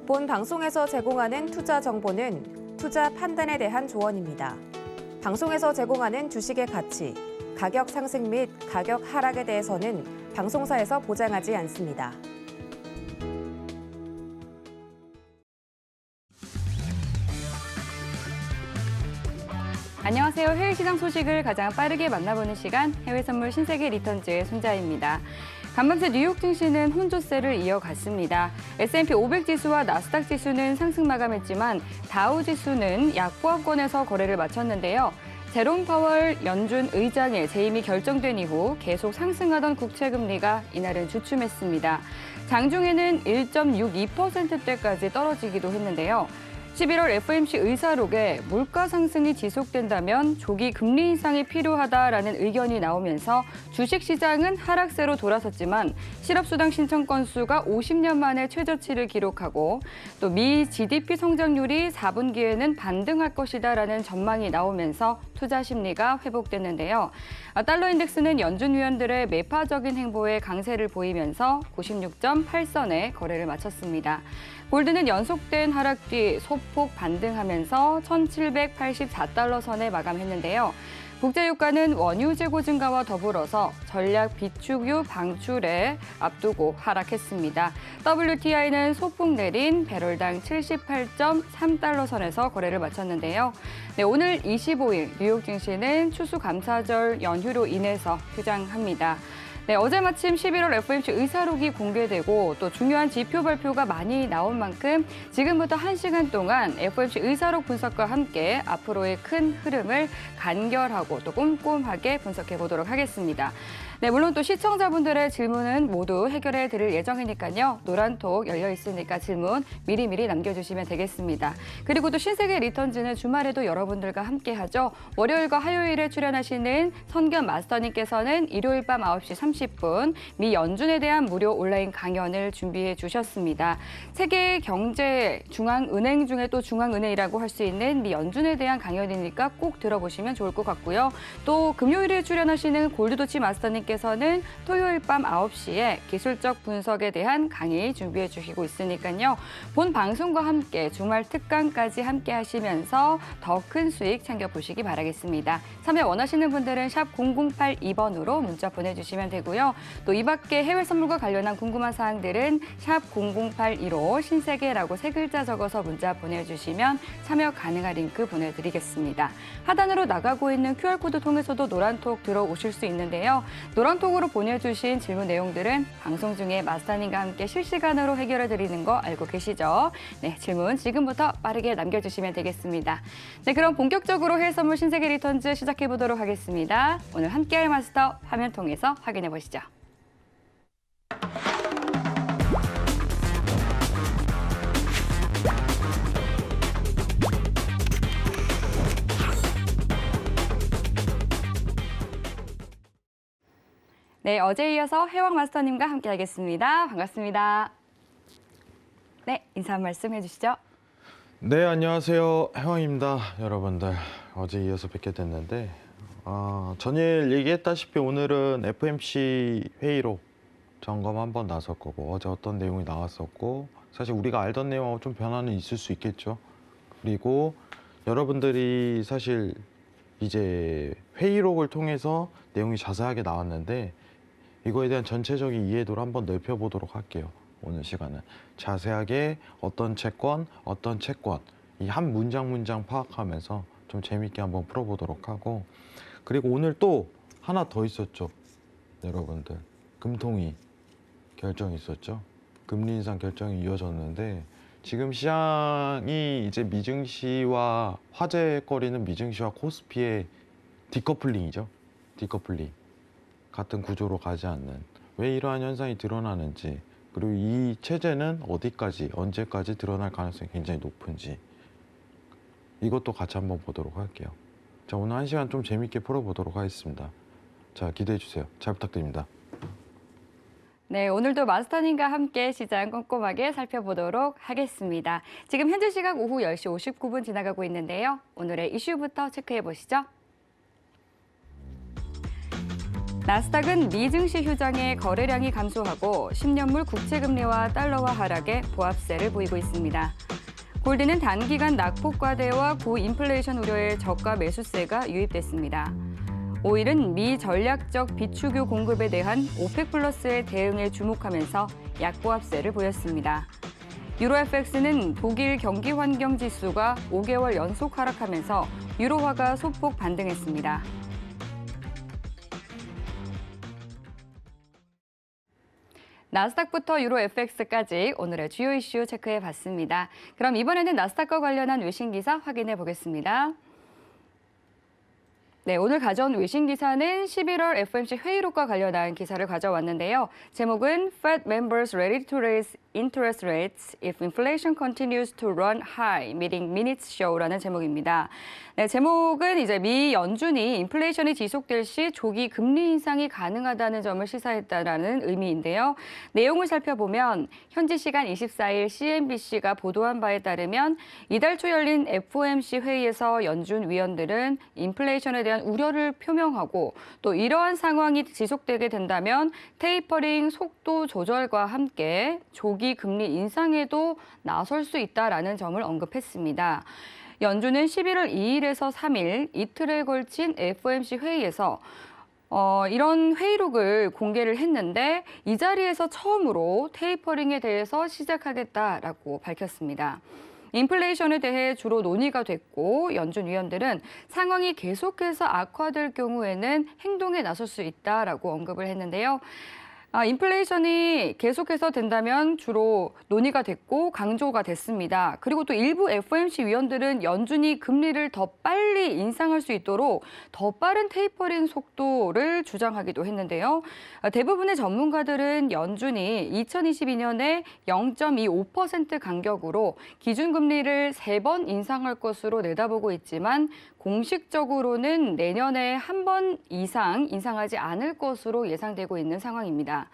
본 방송에서 제공하는 투자 정보는 투자 판단에 대한 조언입니다. 방송에서 제공하는 주식의 가치, 가격 상승 및 가격 하락에 대해서는 방송사에서 보장하지 않습니다. 안녕하세요. 해외 시장 소식을 가장 빠르게 만나보는 시간, 해외 선물 신세계 리턴즈의 손자입니다. 간밤새 뉴욕 증시는 혼조세를 이어갔습니다. S&P 500 지수와 나스닥 지수는 상승 마감했지만 다우 지수는 약보합권에서 거래를 마쳤는데요. 제롬 파월 연준 의장의 재임이 결정된 이후 계속 상승하던 국채 금리가 이날은 주춤했습니다. 장중에는 1.62%대까지 떨어지기도 했는데요. 11월 FOMC 의사록에 물가 상승이 지속된다면 조기 금리 인상이 필요하다라는 의견이 나오면서 주식시장은 하락세로 돌아섰지만 실업수당 신청 건수가 50년 만에 최저치를 기록하고 또 미 GDP 성장률이 4분기에는 반등할 것이다라는 전망이 나오면서 투자 심리가 회복됐는데요. 달러 인덱스는 연준 위원들의 매파적인 행보에 강세를 보이면서 96.8선에 거래를 마쳤습니다. 골드는 연속된 하락 뒤 소폭 반등하면서 1,784달러 선에 마감했는데요. 국제유가는 원유 재고 증가와 더불어서 전략 비축유 방출에 앞두고 하락했습니다. WTI는 소폭 내린 배럴당 78.3달러 선에서 거래를 마쳤는데요. 오늘 25일 뉴욕 증시는 추수감사절 연휴로 인해서 휴장합니다. 어제 마침 11월 FOMC 의사록이 공개되고 또 중요한 지표 발표가 많이 나온 만큼 지금부터 1시간 동안 FOMC 의사록 분석과 함께 앞으로의 큰 흐름을 간결하고 또 꼼꼼하게 분석해 보도록 하겠습니다. 물론 또 시청자분들의 질문은 모두 해결해 드릴 예정이니까요. 노란톡 열려 있으니까 질문 미리미리 남겨주시면 되겠습니다. 그리고 또 신세계 리턴즈는 주말에도 여러분들과 함께하죠. 월요일과 화요일에 출연하시는 선견 마스터님께서는 일요일 밤 9시 30분 미 연준에 대한 무료 온라인 강연을 준비해 주셨습니다. 세계 경제 중앙은행 중에 또 중앙은행이라고 할 수 있는 미 연준에 대한 강연이니까 꼭 들어보시면 좋을 것 같고요. 또 금요일에 출연하시는 골드도치 마스터님 께서는 토요일 밤 9시에 기술적 분석에 대한 강의 준비해 주시고 있으니까요. 본 방송과 함께 주말 특강까지 함께 하시면서 더 큰 수익 챙겨보시기 바라겠습니다. 참여 원하시는 분들은 샵 0082번으로 문자 보내주시면 되고요. 또 이 밖에 해외 선물과 관련한 궁금한 사항들은 샵 0082로 신세계라고 3글자 적어서 문자 보내주시면 참여 가능한 링크 보내드리겠습니다. 하단으로 나가고 있는 QR코드 통해서도 노란톡 들어오실 수 있는데요. 노란톡으로 보내주신 질문 내용들은 방송 중에 마스터님과 함께 실시간으로 해결해 드리는 거 알고 계시죠? 질문 지금부터 빠르게 남겨주시면 되겠습니다. 그럼 본격적으로 해외 선물 신세계 리턴즈 시작해 보도록 하겠습니다. 오늘 함께할 마스터 화면 통해서 확인해 보시죠. 어제에 이어서 해왕 마스터님과 함께하겠습니다. 반갑습니다. 인사 한 말씀 해주시죠. 네, 안녕하세요. 해왕입니다. 여러분들, 어제 이어서 뵙게 됐는데 전일 얘기했다시피 오늘은 FOMC 회의록 점검 한번 나설 거고 어제 어떤 내용이 나왔었고 사실 우리가 알던 내용하고 좀 변화는 있을 수 있겠죠. 그리고 여러분들이 사실 이제 회의록을 통해서 내용이 자세하게 나왔는데 이거에 대한 전체적인 이해도를 한번 넓혀보도록 할게요. 오늘 시간은 자세하게 어떤 채권, 이 한 문장 문장 파악하면서 좀 재밌게 한번 풀어보도록 하고 그리고 오늘 또 하나 더 있었죠. 여러분들, 금통위 결정이 있었죠. 금리 인상 결정이 이어졌는데 지금 시장이 이제 미증시와 화제거리는 미증시와 코스피의 디커플링이죠. 디커플링. 같은 구조로 가지 않는 왜 이러한 현상이 드러나는지 그리고 이 체제는 어디까지 언제까지 드러날 가능성이 굉장히 높은지 이것도 같이 한번 보도록 할게요. 자, 오늘 1시간 좀 재밌게 풀어보도록 하겠습니다. 자, 기대해 주세요. 잘 부탁드립니다. 오늘도 마스터님과 함께 시장 꼼꼼하게 살펴보도록 하겠습니다. 지금 현재 시각 오후 10시 59분 지나가고 있는데요. 오늘의 이슈부터 체크해 보시죠. 나스닥은 미 증시 휴장에 거래량이 감소하고 10년물 국채금리와 달러화 하락에 보합세를 보이고 있습니다. 골드는 단기간 낙폭 과대와 고인플레이션 우려에 저가 매수세가 유입됐습니다. 오일은 미 전략적 비축유 공급에 대한 오펙 플러스의 대응에 주목하면서 약보합세를 보였습니다. 유로FX는 독일 경기환경지수가 5개월 연속 하락하면서 유로화가 소폭 반등했습니다. 나스닥부터 유로FX까지 오늘의 주요 이슈 체크해봤습니다. 그럼 이번에는 나스닥과 관련한 외신 기사 확인해 보겠습니다. 네, 오늘 가져온 외신 기사는 11월 FOMC 회의록과 관련한 기사를 가져왔는데요. 제목은 Fed members ready to raise interest rates if inflation continues to run high, meeting minutes show라는 제목입니다. 네, 제목은 이제 미 연준이 인플레이션이 지속될 시 조기 금리 인상이 가능하다는 점을 시사했다라는 의미인데요. 내용을 살펴보면 현지 시간 24일 CNBC가 보도한 바에 따르면 이달 초 열린 FOMC 회의에서 연준 위원들은 인플레이션에 대한 우려를 표명하고 또 이러한 상황이 지속되게 된다면 테이퍼링 속도 조절과 함께 조기 금리 인상에도 나설 수 있다라는 점을 언급했습니다. 연준은 11월 2일에서 3일 이틀에 걸친 FOMC 회의에서 이런 회의록을 공개를 했는데 이 자리에서 처음으로 테이퍼링에 대해서 시작하겠다라고 밝혔습니다. 인플레이션에 대해 주로 논의가 됐고 연준 위원들은 상황이 계속해서 악화될 경우에는 행동에 나설 수 있다라고 언급을 했는데요. 인플레이션이 계속해서 된다면 주로 논의가 됐고 강조가 됐습니다. 그리고 또 일부 FOMC 위원들은 연준이 금리를 더 빨리 인상할 수 있도록 더 빠른 테이퍼링 속도를 주장하기도 했는데요. 대부분의 전문가들은 연준이 2022년에 0.25% 간격으로 기준금리를 3번 인상할 것으로 내다보고 있지만 공식적으로는 내년에 한 번 이상 인상하지 않을 것으로 예상되고 있는 상황입니다.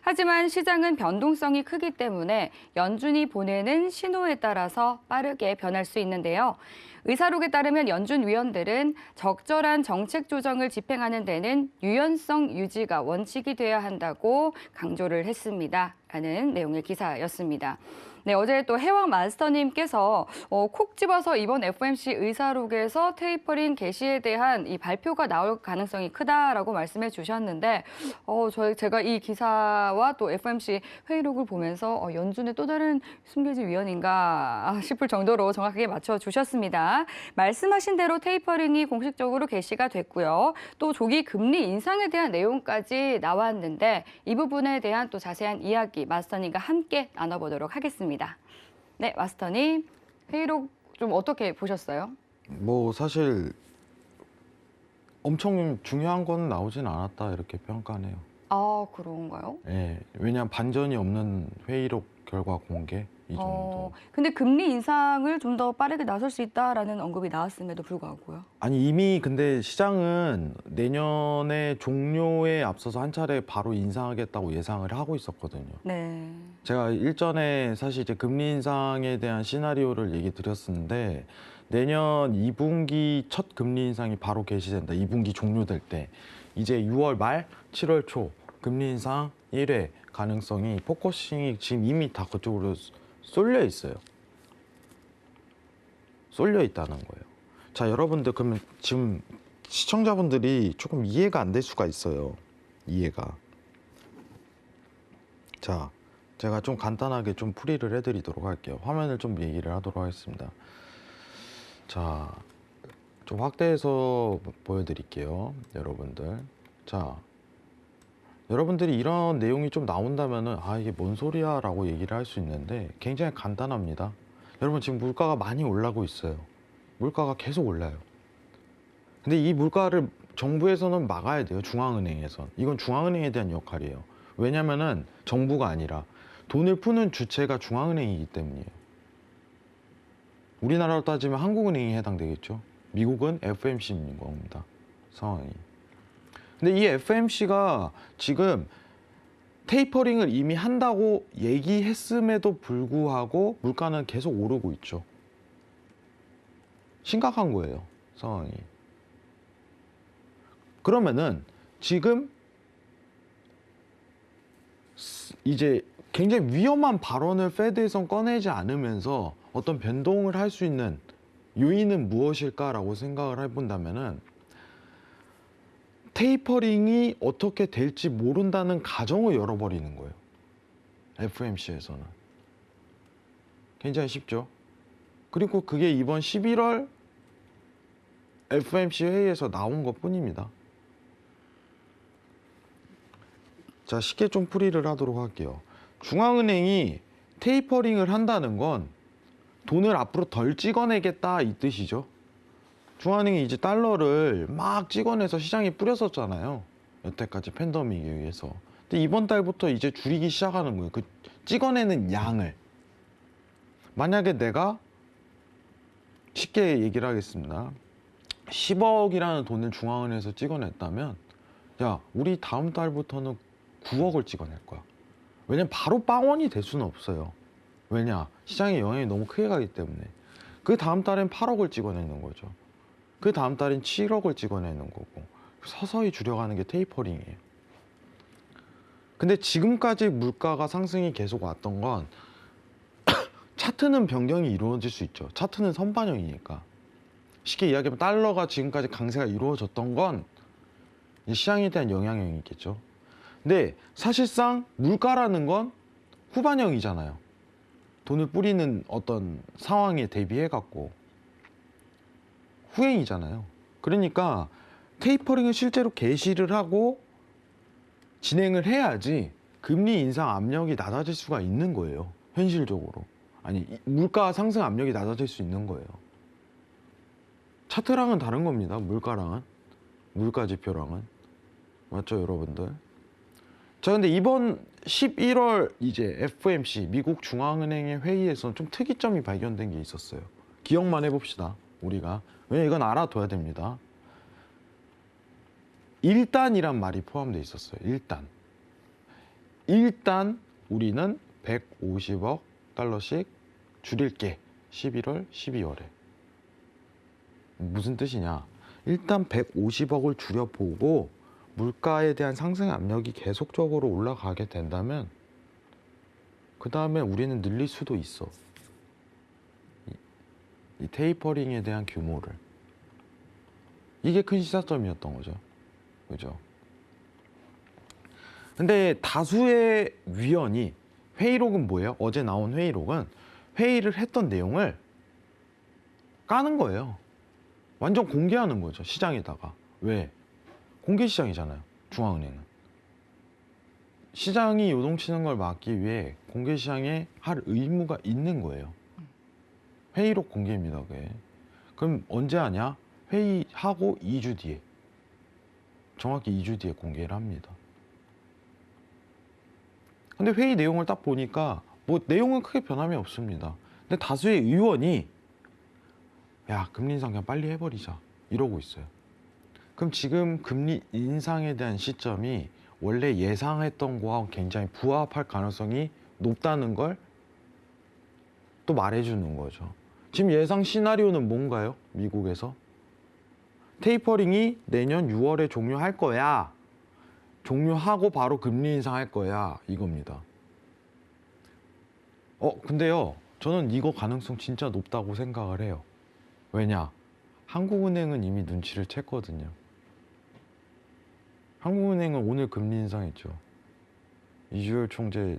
하지만 시장은 변동성이 크기 때문에 연준이 보내는 신호에 따라서 빠르게 변할 수 있는데요. 의사록에 따르면 연준 위원들은 적절한 정책 조정을 집행하는 데는 유연성 유지가 원칙이 돼야 한다고 강조를 했습니다. 라는 내용의 기사였습니다. 네, 어제 또 해왕 마스터님께서 콕 집어서 이번 FOMC 의사록에서 테이퍼링 개시에 대한 이 발표가 나올 가능성이 크다라고 말씀해 주셨는데 제가 이 기사와 또 FOMC 회의록을 보면서 연준의 또 다른 숨겨진 위원인가 싶을 정도로 정확하게 맞춰 주셨습니다. 말씀하신 대로 테이퍼링이 공식적으로 개시가 됐고요. 또 조기 금리 인상에 대한 내용까지 나왔는데 이 부분에 대한 또 자세한 이야기 마스터님과 함께 나눠보도록 하겠습니다. 네, 마스터님, 회의록 좀 어떻게 보셨어요? 뭐 사실 엄청 중요한 건 나오진 않았다 이렇게 평가네요. 아, 그런가요? 예, 왜냐하면 반전이 없는 회의록 결과 공개 이 정도. 근데 금리 인상을 좀 더 빠르게 나설 수 있다라는 언급이 나왔음에도 불구하고요. 아니 이미 근데 시장은 내년의 종료에 앞서서 한 차례 바로 인상하겠다고 예상을 하고 있었거든요. 네. 제가 일전에 사실 이제 금리 인상에 대한 시나리오를 얘기 드렸었는데 내년 2분기 첫 금리 인상이 바로 개시된다. 2분기 종료될 때 이제 6월 말 7월 초 금리 인상 1회 가능성이 포커싱이 지금 이미 다 그쪽으로 쏠려 있어요. 쏠려 있다는 거예요. 자, 여러분들 그러면 지금 시청자분들이 조금 이해가 안 될 수가 있어요. 이해가. 자, 제가 좀 간단하게 좀 풀이를 해드리도록 할게요. 화면을 좀 얘기를 하도록 하겠습니다. 자, 좀 확대해서 보여드릴게요. 여러분들. 자, 여러분들이 이런 내용이 좀 나온다면은 이게 뭔 소리야 라고 얘기를 할 수 있는데 굉장히 간단합니다. 여러분 지금 물가가 많이 올라가고 있어요. 물가가 계속 올라요. 근데 이 물가를 정부에서는 막아야 돼요. 중앙은행에선. 이건 중앙은행에 대한 역할이에요. 왜냐면은 정부가 아니라 돈을 푸는 주체가 중앙은행이기 때문이에요. 우리나라로 따지면 한국은행이 해당되겠죠. 미국은 FOMC인 겁니다. 상황이. 근데 이 FOMC가 지금 테이퍼링을 이미 한다고 얘기했음에도 불구하고 물가는 계속 오르고 있죠. 심각한 거예요, 상황이. 그러면은 지금 이제 굉장히 위험한 발언을 페드에선 꺼내지 않으면서 어떤 변동을 할 수 있는 요인은 무엇일까라고 생각을 해본다면은 테이퍼링이 어떻게 될지 모른다는 가정을 열어버리는 거예요. FOMC에서는. 굉장히 쉽죠. 그리고 그게 이번 11월 FOMC 회의에서 나온 것 뿐입니다. 자, 쉽게 좀 풀이를 하도록 할게요. 중앙은행이 테이퍼링을 한다는 건 돈을 앞으로 덜 찍어내겠다 이 뜻이죠. 중앙은행이 이제 달러를 막 찍어내서 시장에 뿌렸었잖아요. 여태까지 팬데믹에 의해서. 근데 이번 달부터 이제 줄이기 시작하는 거예요. 그 찍어내는 양을. 만약에 내가 쉽게 얘기를 하겠습니다. 10억이라는 돈을 중앙은행에서 찍어냈다면 야, 우리 다음 달부터는 9억을 찍어낼 거야. 왜냐면 바로 빵원이 될 수는 없어요. 왜냐? 시장의 영향이 너무 크게 가기 때문에. 그 다음 달엔 8억을 찍어내는 거죠. 그 다음 달엔 7억을 찍어내는 거고. 서서히 줄여가는 게 테이퍼링이에요. 근데 지금까지 물가가 상승이 계속 왔던 건 차트는 변경이 이루어질 수 있죠. 차트는 선반영이니까. 쉽게 이야기하면 달러가 지금까지 강세가 이루어졌던 건 시장에 대한 영향이겠죠. 근데 사실상 물가라는 건 후반영이잖아요. 돈을 뿌리는 어떤 상황에 대비해 갖고 후행이잖아요. 그러니까 테이퍼링을 실제로 개시를 하고 진행을 해야지 금리 인상 압력이 낮아질 수가 있는 거예요. 현실적으로. 아니, 물가 상승 압력이 낮아질 수 있는 거예요. 차트랑은 다른 겁니다. 물가랑은. 물가 지표랑은. 맞죠, 여러분들? 자, 근데 이번 11월 이제 FOMC 미국 중앙은행의 회의에서는 좀 특이점이 발견된 게 있었어요. 기억만 해봅시다. 우리가. 왜냐면 이건 알아둬야 됩니다. 일단이란 말이 포함되어 있었어요. 일단 우리는 150억 달러씩 줄일게. 11월, 12월에. 무슨 뜻이냐? 일단 150억을 줄여보고 물가에 대한 상승 압력이 계속적으로 올라가게 된다면 그 다음에 우리는 늘릴 수도 있어. 이 테이퍼링에 대한 규모를. 이게 큰 시사점이었던 거죠. 그죠? 근데 다수의 위원이 회의록은 뭐예요? 어제 나온 회의록은 회의를 했던 내용을 까는 거예요. 완전 공개하는 거죠. 시장에다가. 왜? 공개 시장이잖아요. 중앙은행은. 시장이 요동치는 걸 막기 위해 공개 시장에 할 의무가 있는 거예요. 회의록 공개입니다. 그게. 그럼 언제 하냐? 회의하고 2주 뒤에. 정확히 2주 뒤에 공개를 합니다. 근데 회의 내용을 딱 보니까 뭐 내용은 크게 변함이 없습니다. 근데 다수의 의원이 야, 금리 인상 그냥 빨리 해버리자 이러고 있어요. 그럼 지금 금리 인상에 대한 시점이 원래 예상했던 거와 굉장히 부합할 가능성이 높다는 걸 또 말해주는 거죠. 지금 예상 시나리오는 뭔가요? 미국에서 테이퍼링이 내년 6월에 종료할 거야. 종료하고 바로 금리 인상할 거야. 이겁니다. 근데요, 저는 이거 가능성 진짜 높다고 생각을 해요. 왜냐? 한국은행은 이미 눈치를 챘거든요. 한국은행은 오늘 금리 인상했죠. 이주열 총재가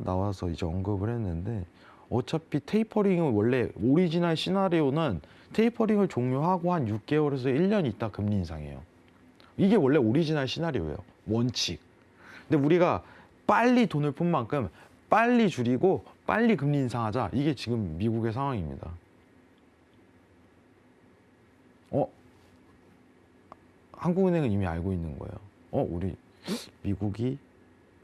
나와서 이제 언급을 했는데 어차피 테이퍼링은 원래 오리지널 시나리오는 테이퍼링을 종료하고 한 6개월에서 1년 있다 금리 인상이에요. 이게 원래 오리지널 시나리오예요. 원칙. 근데 우리가 빨리 돈을 푼 만큼 빨리 줄이고 빨리 금리 인상하자. 이게 지금 미국의 상황입니다. 한국은행은 이미 알고 있는 거예요. 우리 미국이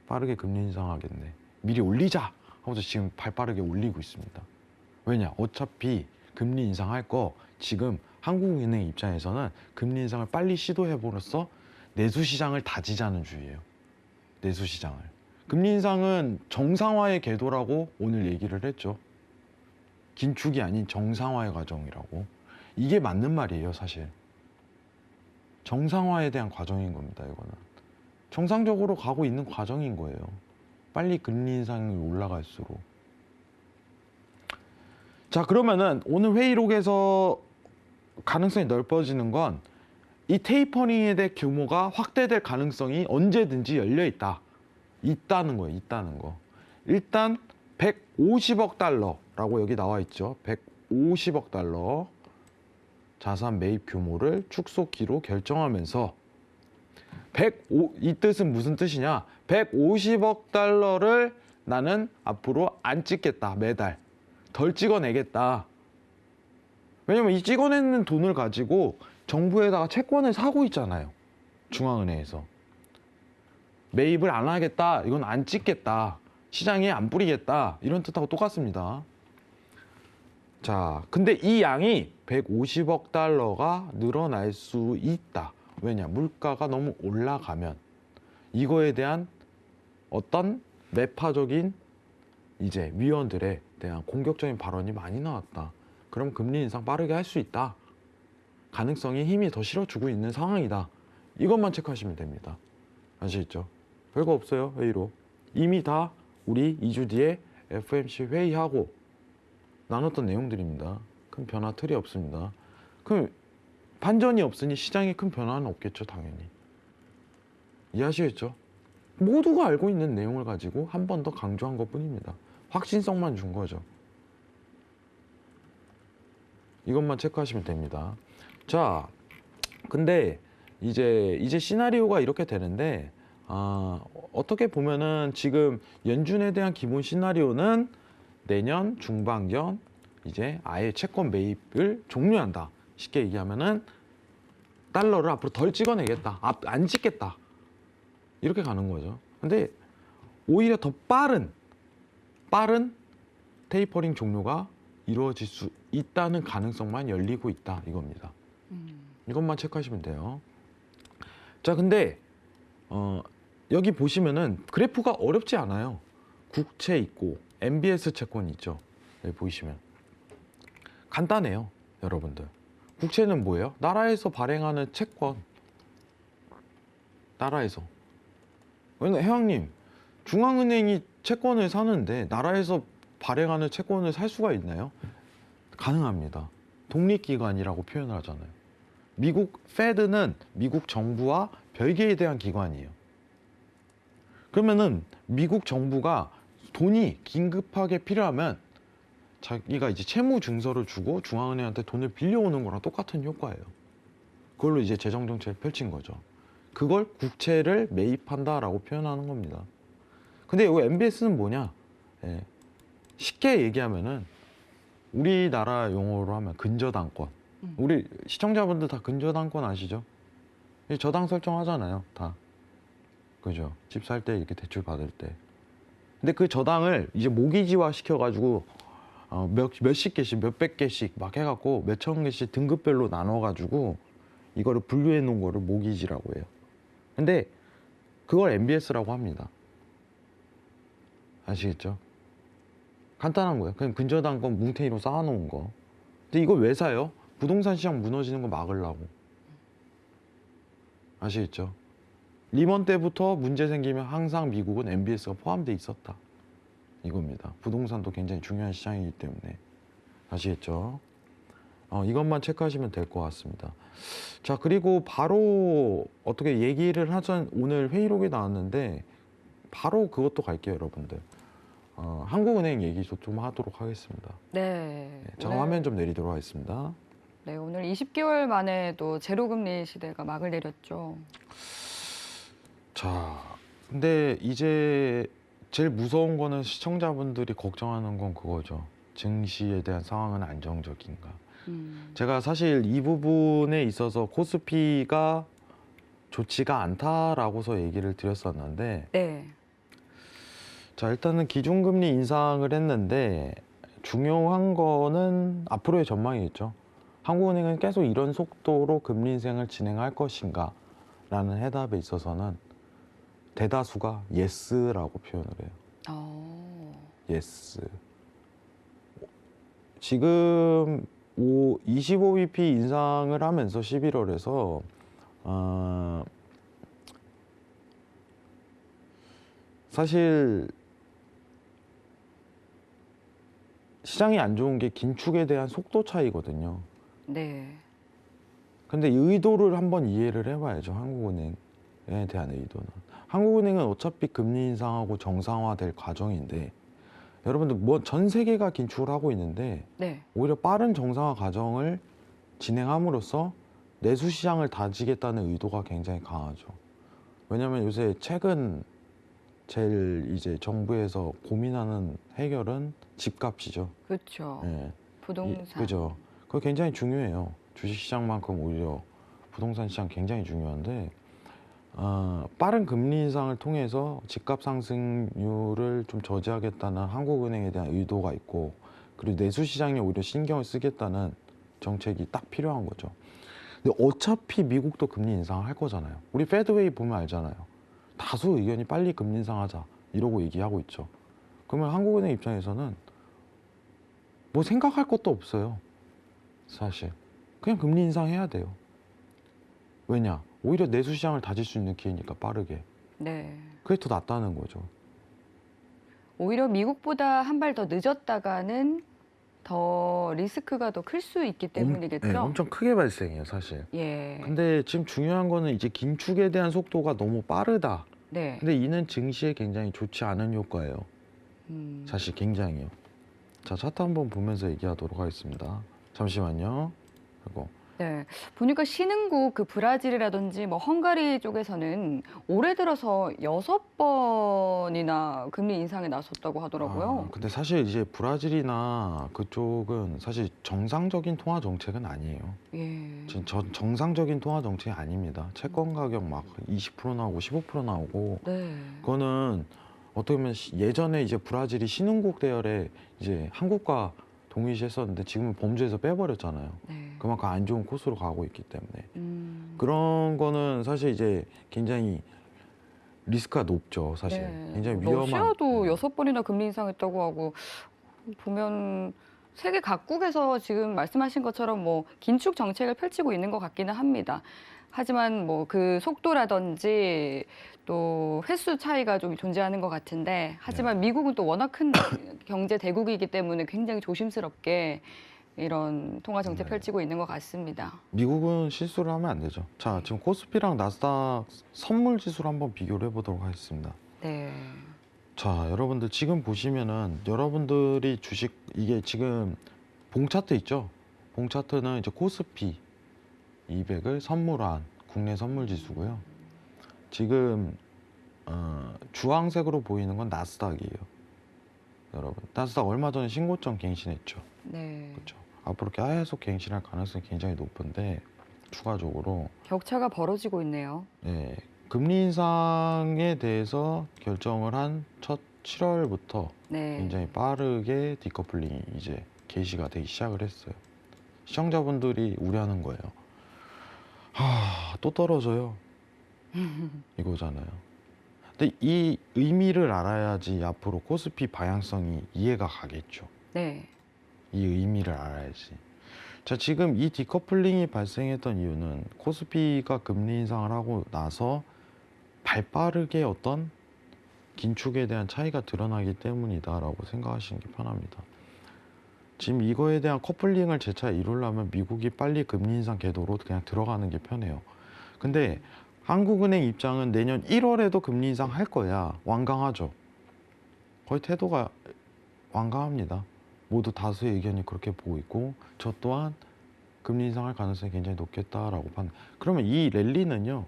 빠르게 금리 인상하겠네. 미리 올리자 하고서 지금 발 빠르게 올리고 있습니다. 왜냐? 어차피 금리 인상할 거 지금 한국은행 입장에서는 금리 인상을 빨리 시도해버려서 내수시장을 다지자는 주의예요. 내수시장을. 금리 인상은 정상화의 궤도라고 오늘 얘기를 했죠. 긴축이 아닌 정상화의 과정이라고. 이게 맞는 말이에요, 사실. 정상화에 대한 과정인 겁니다, 이거는. 정상적으로 가고 있는 과정인 거예요. 빨리 금리 인상이 올라갈수록. 자, 그러면은 오늘 회의록에서 가능성이 넓어지는 건 이 테이퍼링에 대한 규모가 확대될 가능성이 언제든지 열려 있다는 거예요. 있다는 거. 일단 150억 달러라고 여기 나와 있죠. 150억 달러 자산 매입 규모를 축소키로 결정하면서 이 뜻은 무슨 뜻이냐? 150억 달러를 나는 앞으로 안 찍겠다. 매달. 덜 찍어내겠다. 왜냐면 이 찍어내는 돈을 가지고 정부에다가 채권을 사고 있잖아요. 중앙은행에서. 매입을 안 하겠다. 이건 안 찍겠다. 시장에 안 뿌리겠다. 이런 뜻하고 똑같습니다. 자, 근데 이 양이 150억 달러가 늘어날 수 있다. 왜냐? 물가가 너무 올라가면 이거에 대한 어떤 매파적인 이제 위원들에 대한 공격적인 발언이 많이 나왔다. 그럼 금리 인상 빠르게 할 수 있다. 가능성이 힘이 더 실어주고 있는 상황이다. 이것만 체크하시면 됩니다. 아시겠죠? 별거 없어요. 회의로. 이미 다 우리 2주 뒤에 FOMC 회의하고 나눴던 내용들입니다. 큰 변화 틀이 없습니다. 그럼 반전이 없으니 시장에 큰 변화는 없겠죠. 당연히. 이해하시겠죠? 모두가 알고 있는 내용을 가지고 한 번 더 강조한 것뿐입니다. 확신성만 준 거죠. 이것만 체크하시면 됩니다. 자, 근데 이제 시나리오가 이렇게 되는데 어떻게 보면은 지금 연준에 대한 기본 시나리오는 내년 중반경 이제 아예 채권 매입을 종료한다. 쉽게 얘기하면은 달러를 앞으로 덜 찍어내겠다. 안 찍겠다. 이렇게 가는 거죠. 근데 오히려 더 빠른 테이퍼링 종료가 이루어질 수 있다는 가능성만 열리고 있다. 이겁니다. 이것만 체크하시면 돼요. 자, 근데 여기 보시면은 그래프가 어렵지 않아요. 국채 있고 MBS 채권이 있죠. 여기 보이시면 간단해요, 여러분들. 국채는 뭐예요? 나라에서 발행하는 채권. 나라에서. 왜냐면 회원님, 중앙은행이 채권을 사는데 나라에서 발행하는 채권을 살 수가 있나요? 가능합니다. 독립기관이라고 표현을 하잖아요. 미국 페드는 미국 정부와 별개에 대한 기관이에요. 그러면은 미국 정부가 돈이 긴급하게 필요하면 자기가 이제 채무 증서를 주고 중앙은행한테 돈을 빌려오는 거랑 똑같은 효과예요. 그걸로 이제 재정 정책을 펼친 거죠. 그걸 국채를 매입한다라고 표현하는 겁니다. 근데 이 MBS는 뭐냐? 예. 쉽게 얘기하면은 우리나라 용어로 하면 근저당권. 우리 시청자분들 다 근저당권 아시죠? 저당 설정하잖아요, 다. 그죠? 집 살 때 이렇게 대출 받을 때. 근데 그 저당을 이제 모기지화 시켜가지고 몇십 개씩, 몇백 개씩 막 해갖고 몇천 개씩 등급별로 나눠가지고 이거를 분류해 놓은 거를 모기지라고 해요. 근데 그걸 MBS라고 합니다. 아시겠죠? 간단한 거예요. 그냥 근저당권 뭉탱이로 쌓아놓은 거. 근데 이걸 왜 사요? 부동산 시장 무너지는 거 막으려고. 아시겠죠? 리먼 때부터 문제 생기면 항상 미국은 MBS가 포함되어 있었다. 이겁니다. 부동산도 굉장히 중요한 시장이기 때문에. 아시겠죠? 이것만 체크하시면 될 것 같습니다. 자, 그리고 바로 어떻게 얘기를 하전 오늘 회의록에 나왔는데 바로 그것도 갈게요, 여러분들. 한국은행 얘기 좀 하도록 하겠습니다. 네. 자, 화면 좀 내리도록 하겠습니다. 네, 오늘 20개월 만에 또 제로금리 시대가 막을 내렸죠. 자, 근데 이제 제일 무서운 거는 시청자분들이 걱정하는 건 그거죠. 증시에 대한 상황은 안정적인가. 제가 사실 이 부분에 있어서 코스피가 좋지가 않다라고서 얘기를 드렸었는데 네. 자, 일단은 기준금리 인상을 했는데 중요한 거는 앞으로의 전망이겠죠. 한국은행은 계속 이런 속도로 금리 인상을 진행할 것인가 라는 해답에 있어서는 대다수가 예스라고 표현을 해요. 예스. 지금 25bp 인상을 하면서 11월에서 사실 시장이 안 좋은 게 긴축에 대한 속도 차이거든요. 네. 근데 이 의도를 한번 이해를 해봐야죠. 한국은행에 대한 의도는. 한국은행은 어차피 금리 인상하고 정상화될 과정인데 여러분들 뭐 전 세계가 긴축을 하고 있는데 네. 오히려 빠른 정상화 과정을 진행함으로써 내수 시장을 다지겠다는 의도가 굉장히 강하죠. 왜냐하면 요새 최근 제일 이제 정부에서 고민하는 해결은 집값이죠. 그렇죠. 예. 부동산. 그죠. 그거 굉장히 중요해요. 주식시장만큼 오히려 부동산 시장 굉장히 중요한데 빠른 금리 인상을 통해서 집값 상승률을 좀 저지하겠다는 한국은행에 대한 의도가 있고 그리고 내수시장에 오히려 신경을 쓰겠다는 정책이 딱 필요한 거죠. 근데 어차피 미국도 금리 인상을 할 거잖아요. 우리 페드웨이 보면 알잖아요. 다수 의견이 빨리 금리 인상하자 이러고 얘기하고 있죠. 그러면 한국은행 입장에서는 뭐 생각할 것도 없어요. 사실 그냥 금리 인상해야 돼요. 왜냐? 오히려 내수 시장을 다질 수 있는 기회니까 빠르게. 네. 그게 더 낫다는 거죠. 오히려 미국보다 한 발 더 늦었다가는 더 리스크가 더 클 수 있기 때문이겠죠. 네, 엄청 크게 발생해요, 사실. 예. 근데 지금 중요한 거는 이제 긴축에 대한 속도가 너무 빠르다. 네. 근데 이는 증시에 굉장히 좋지 않은 효과예요. 사실 굉장히요. 자, 차트 한번 보면서 얘기하도록 하겠습니다. 잠시만요. 그리고 네. 보니까 신흥국 그 브라질이라든지 뭐 헝가리 쪽에서는 올해 들어서 6번이나 금리 인상에 나섰다고 하더라고요. 근데 사실 이제 브라질이나 그쪽은 사실 정상적인 통화 정책은 아니에요. 예. 지금 정상적인 통화 정책이 아닙니다. 채권 가격 막 20% 나오고 15% 나오고 네. 그거는 어떻게 보면 예전에 이제 브라질이 신흥국 대열에 이제 한국과 동일시했었는데 지금은 범주에서 빼버렸잖아요. 네. 그만큼 안 좋은 코스로 가고 있기 때문에 그런 그런 거는 사실 이제 굉장히 리스크가 높죠. 사실 네. 굉장히 위험한. 러시아도 6번이나 금리 인상했다고 하고 보면 세계 각국에서 지금 말씀하신 것처럼 뭐 긴축 정책을 펼치고 있는 것 같기는 합니다. 하지만 뭐 그 속도라든지 또 횟수 차이가 좀 존재하는 것 같은데 하지만 미국은 또 워낙 큰 경제 대국이기 때문에 굉장히 조심스럽게 이런 통화 정책 네. 펼치고 있는 것 같습니다. 미국은 실수를 하면 안 되죠. 자, 지금 코스피랑 나스닥 선물 지수를 한번 비교를 해보도록 하겠습니다. 네. 자, 여러분들 지금 보시면은 여러분들이 주식 이게 지금 봉 차트 있죠? 봉 차트는 이제 코스피 200을 선물한 국내 선물 지수고요. 지금 주황색으로 보이는 건 나스닥이에요. 여러분, 나스닥 얼마 전에 신고점 갱신했죠. 네. 그렇죠. 앞으로 계속 갱신할 가능성이 굉장히 높은데 추가적으로 격차가 벌어지고 있네요. 네, 금리 인상에 대해서 결정을 한 첫 7월부터 네. 굉장히 빠르게 디커플링이 이제 개시가 되기 시작을 했어요. 시청자분들이 우려하는 거예요. 또 떨어져요. 이거잖아요. 근데 이 의미를 알아야지 앞으로 코스피 방향성이 이해가 가겠죠. 네. 이 의미를 알아야지. 자, 지금 이 디커플링이 발생했던 이유는 코스피가 금리 인상을 하고 나서 발빠르게 어떤 긴축에 대한 차이가 드러나기 때문이다라고 생각하시는 게 편합니다. 지금 이거에 대한 커플링을 재차 이루려면 미국이 빨리 금리 인상 궤도로 그냥 들어가는 게 편해요. 근데 한국은행 입장은 내년 1월에도 금리 인상 할 거야. 완강하죠. 거의 태도가 완강합니다. 모두 다수의 의견이 그렇게 보고 있고 저 또한 금리 인상할 가능성이 굉장히 높겠다라고 판단. 그러면 이 랠리는요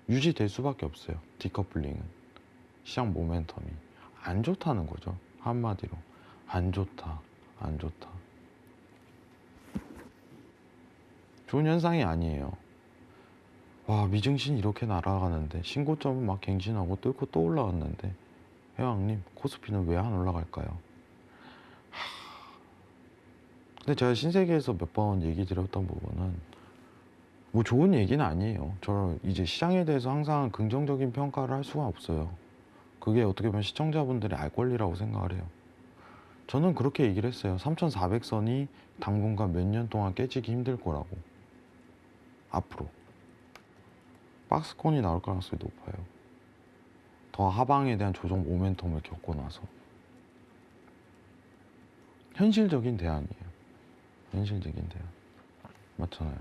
유지될 수밖에 없어요. 디커플링은 시장 모멘텀이 안 좋다는 거죠. 한마디로 안 좋다, 안 좋다. 좋은 현상이 아니에요. 와, 미증신 이렇게 날아가는데 신고점은 막 갱신하고 뚫고 또 올라왔는데 회왕님 코스피는 왜 안 올라갈까요? 근데 제가 신세계에서 몇 번 얘기 드렸던 부분은 뭐 좋은 얘기는 아니에요. 저 이제 시장에 대해서 항상 긍정적인 평가를 할 수가 없어요. 그게 어떻게 보면 시청자분들의 알 권리라고 생각을 해요. 저는 그렇게 얘기를 했어요. 3,400선이 당분간 몇 년 동안 깨지기 힘들 거라고. 앞으로 박스콘이 나올 가능성이 높아요. 더 하방에 대한 조정 모멘텀을 겪고 나서 현실적인 대안이에요. 현실적인 대안. 맞잖아요.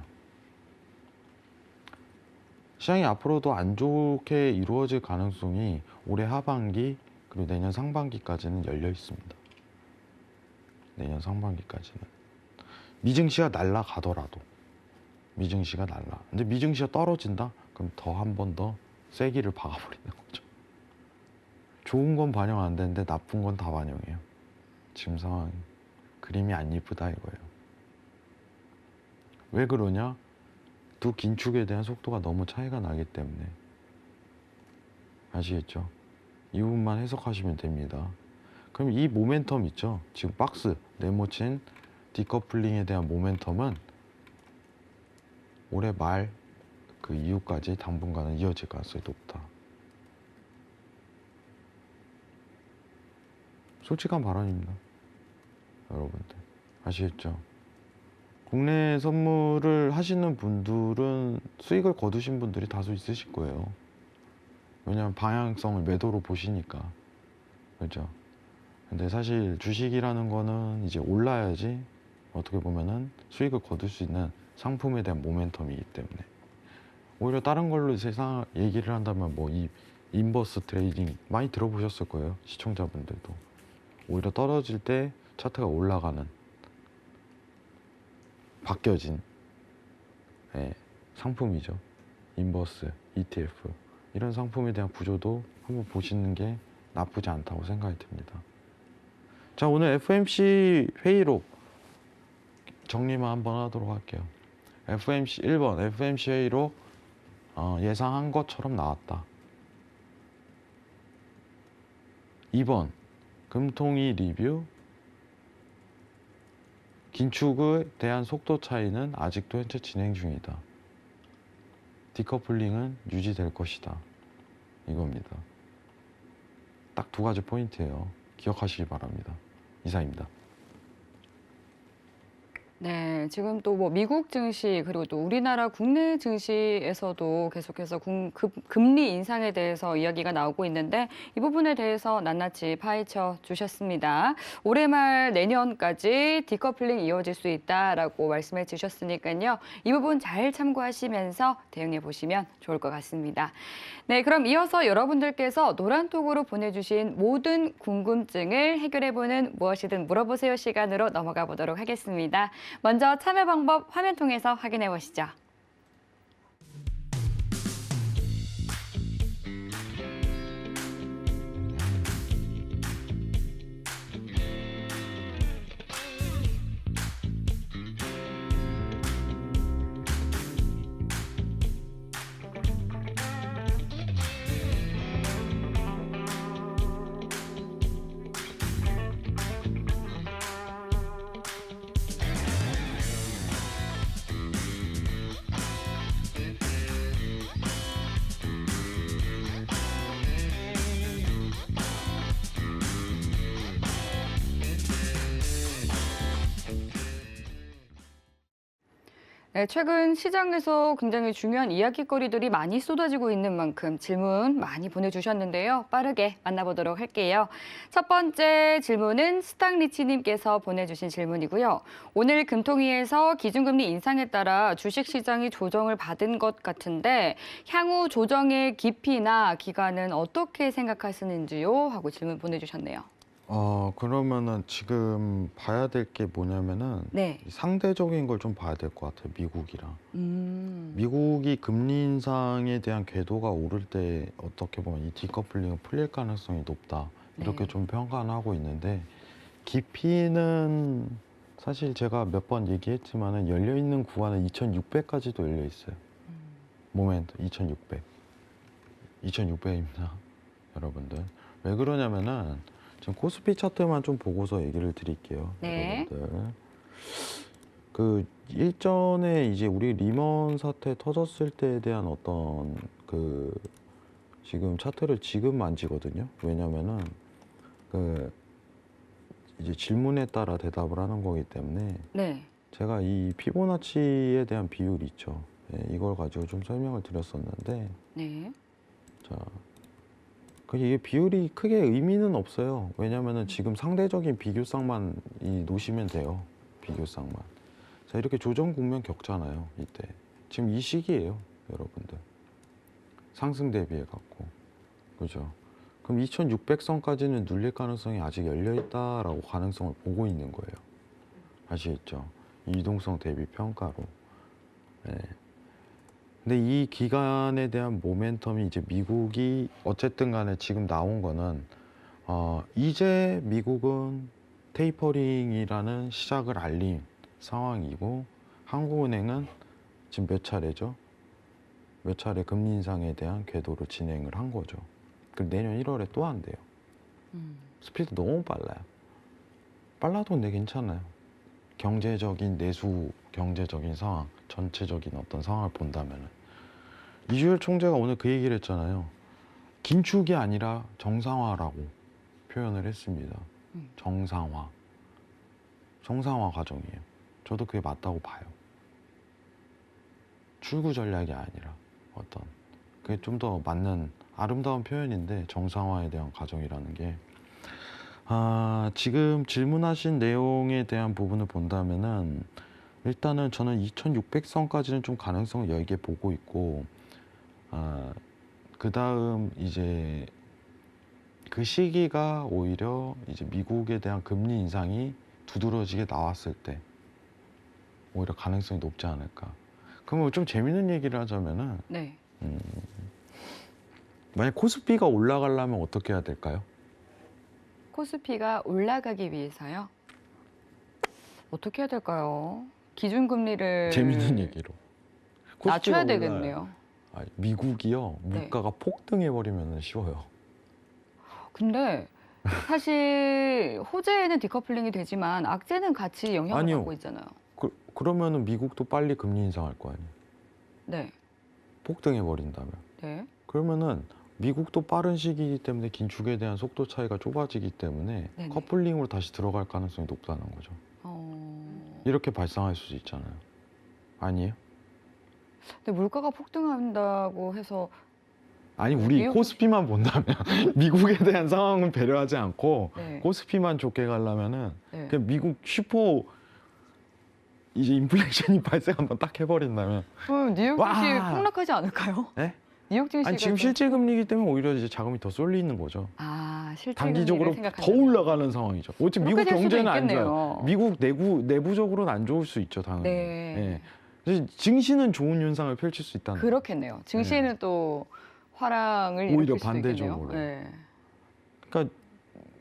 시장이 앞으로도 안 좋게 이루어질 가능성이 올해 하반기 그리고 내년 상반기까지는 열려 있습니다. 내년 상반기까지는. 미증시가 날아가더라도 미증시가 날아. 근데 미증시가 떨어진다? 그럼 더 한 번 더 세기를 박아버리는 거죠. 좋은 건 반영 안 되는데 나쁜 건 다 반영해요. 지금 상황 그림이 안 이쁘다 이거예요. 왜 그러냐? 두 긴축에 대한 속도가 너무 차이가 나기 때문에. 아시겠죠? 이 부분만 해석하시면 됩니다. 그럼 이 모멘텀 있죠? 지금 박스 네모친 디커플링에 대한 모멘텀은 올해 말 그 이후까지 당분간은 이어질 가능성이 높다. 솔직한 발언입니다. 여러분들 아시겠죠? 국내 선물을 하시는 분들은 수익을 거두신 분들이 다수 있으실 거예요. 왜냐하면 방향성을 매도로 보시니까. 그렇죠? 근데 사실 주식이라는 거는 이제 올라야지 어떻게 보면은 수익을 거둘 수 있는 상품에 대한 모멘텀이기 때문에. 오히려 다른 걸로 세상 얘기를 한다면 뭐 이 인버스 트레이딩 많이 들어보셨을 거예요. 시청자분들도. 오히려 떨어질 때 차트가 올라가는 바뀌어진 상품이죠. 인버스, ETF 이런 상품에 대한 구조도 한번 보시는 게 나쁘지 않다고 생각이 듭니다. 자, 오늘 FOMC 회의록 정리만 한번 하도록 할게요. FOMC 1번 FOMC 회의록 예상한 것처럼 나왔다. 2번 금통위 리뷰 긴축에 대한 속도 차이는 아직도 현재 진행 중이다. 디커플링은 유지될 것이다. 이겁니다. 딱 두 가지 포인트예요. 기억하시기 바랍니다. 이상입니다. 네, 지금 또 뭐 미국 증시 그리고 또 우리나라 국내 증시에서도 계속해서 금리 인상에 대해서 이야기가 나오고 있는데 이 부분에 대해서 낱낱이 파헤쳐 주셨습니다. 올해 말 내년까지 디커플링 이어질 수 있다라고 말씀해 주셨으니까요. 이 부분 잘 참고하시면서 대응해 보시면 좋을 것 같습니다. 네, 그럼 이어서 여러분들께서 노란톡으로 보내주신 모든 궁금증을 해결해보는 무엇이든 물어보세요 시간으로 넘어가 보도록 하겠습니다. 먼저 참여 방법 화면 통해서 확인해 보시죠. 네, 최근 시장에서 굉장히 중요한 이야기거리들이 많이 쏟아지고 있는 만큼 질문 많이 보내주셨는데요. 빠르게 만나보도록 할게요. 첫 번째 질문은 스탕리치님께서 보내주신 질문이고요. 오늘 금통위에서 기준금리 인상에 따라 주식시장이 조정을 받은 것 같은데 향후 조정의 깊이나 기간은 어떻게 생각하시는지요? 하고 질문 보내주셨네요. 그러면은 지금 봐야 될 게 뭐냐면은 네. 상대적인 걸 좀 봐야 될 것 같아요. 미국이랑. 미국이 금리 인상에 대한 궤도가 오를 때 어떻게 보면 이 디커플링은 풀릴 가능성이 높다. 이렇게 네. 좀 평가는 하고 있는데 깊이는 사실 제가 몇 번 얘기했지만은 열려 있는 구간은 2,600까지도 열려 있어요. 모멘트 2,600. 2,600입니다. 여러분들. 왜 그러냐면은 지금 코스피 차트만 좀 보고서 얘기를 드릴게요. 네. 여러분들. 그 일전에 이제 우리 리먼 사태 터졌을 때에 대한 어떤 그 지금 차트를 지금 만지거든요. 왜냐면은 그 이제 질문에 따라 대답을 하는 거기 때문에 네. 제가 이 피보나치에 대한 비율 있죠. 예, 이걸 가지고 좀 설명을 드렸었는데 네. 자 이게 비율이 크게 의미는 없어요. 왜냐면은 지금 상대적인 비교쌍만 놓으시면 돼요. 비교쌍만. 자, 이렇게 조정 국면 겪잖아요. 이때. 지금 이 시기예요, 여러분들. 상승 대비해 갖고. 그죠? 그럼 2600선까지는 눌릴 가능성이 아직 열려 있다라고 가능성을 보고 있는 거예요. 아시겠죠? 이동성 대비 평가로. 네. 근데 이 기간에 대한 모멘텀이 이제 미국이 어쨌든 간에 지금 나온 거는 이제 미국은 테이퍼링이라는 시작을 알린 상황이고 한국은행은 지금 몇 차례죠? 몇 차례 금리 인상에 대한 궤도로 진행을 한 거죠. 그리고 내년 1월에 또 한대요. 스피드 너무 빨라요. 빨라도 근데 괜찮아요. 경제적인 내수 경제적인 상황, 전체적인 어떤 상황을 본다면은 이주열 총재가 오늘 그 얘기를 했잖아요. 긴축이 아니라 정상화라고 표현을 했습니다. 정상화. 정상화 과정이에요. 저도 그게 맞다고 봐요. 출구 전략이 아니라 어떤 그게 좀 더 맞는 아름다운 표현인데 정상화에 대한 과정이라는 게 지금 질문하신 내용에 대한 부분을 본다면은 일단은 저는 2600선까지는 좀 가능성을 열게 보고 있고 그 다음 이제 그 시기가 오히려 이제 미국에 대한 금리 인상이 두드러지게 나왔을 때 오히려 가능성이 높지 않을까. 그러면 좀 재밌는 얘기를 하자면은 네. 만약 코스피가 올라가려면 어떻게 해야 될까요? 코스피가 올라가기 위해서요? 어떻게 해야 될까요? 기준금리를 재밌는 얘기로. 낮춰야 코스피가 되겠네요. 미국이요. 물가가 폭등해 버리면 쉬워요. 근데 사실 호재에는 디커플링이 되지만 악재는 같이 영향을 아니요. 받고 있잖아요. 그러면은 미국도 빨리 금리 인상할 거 아니에요. 네. 폭등해 버린다면. 네. 그러면은 미국도 빠른 시기이기 때문에 긴축에 대한 속도 차이가 좁아지기 때문에 네네. 커플링으로 다시 들어갈 가능성이 높다는 거죠. 이렇게 발생할 수 있잖아요. 아니에요? 근데 물가가 폭등한다고 해서 아니 우리 미국- 코스피만 본다면 미국에 대한 상황은 배려하지 않고 네. 코스피만 좋게 가려면은 네. 그냥 미국 슈퍼 이제 인플레이션이 발생 한번 딱 해버린다면 그럼 뉴욕 와! 증시 폭락하지 않을까요? 네? 뉴욕 증시가 아니 지금 좀- 실질 금리이기 때문에 오히려 이제 자금이 더 쏠리는 거죠. 실질 단기적으로 금리를 더 생각한다면. 올라가는 상황이죠. 어차피 미국 그렇게 될 수도 경제는 안 있겠네요. 좋아요. 미국 내부적으로는 안 좋을 수 있죠, 당연히. 네. 예. 그래서 증시는 좋은 현상을 펼칠 수 있다는. 그렇겠네요. 증시에는 또 화랑을 오히려 일으킬 수도 있겠네요. 반대적으로. 네. 그러니까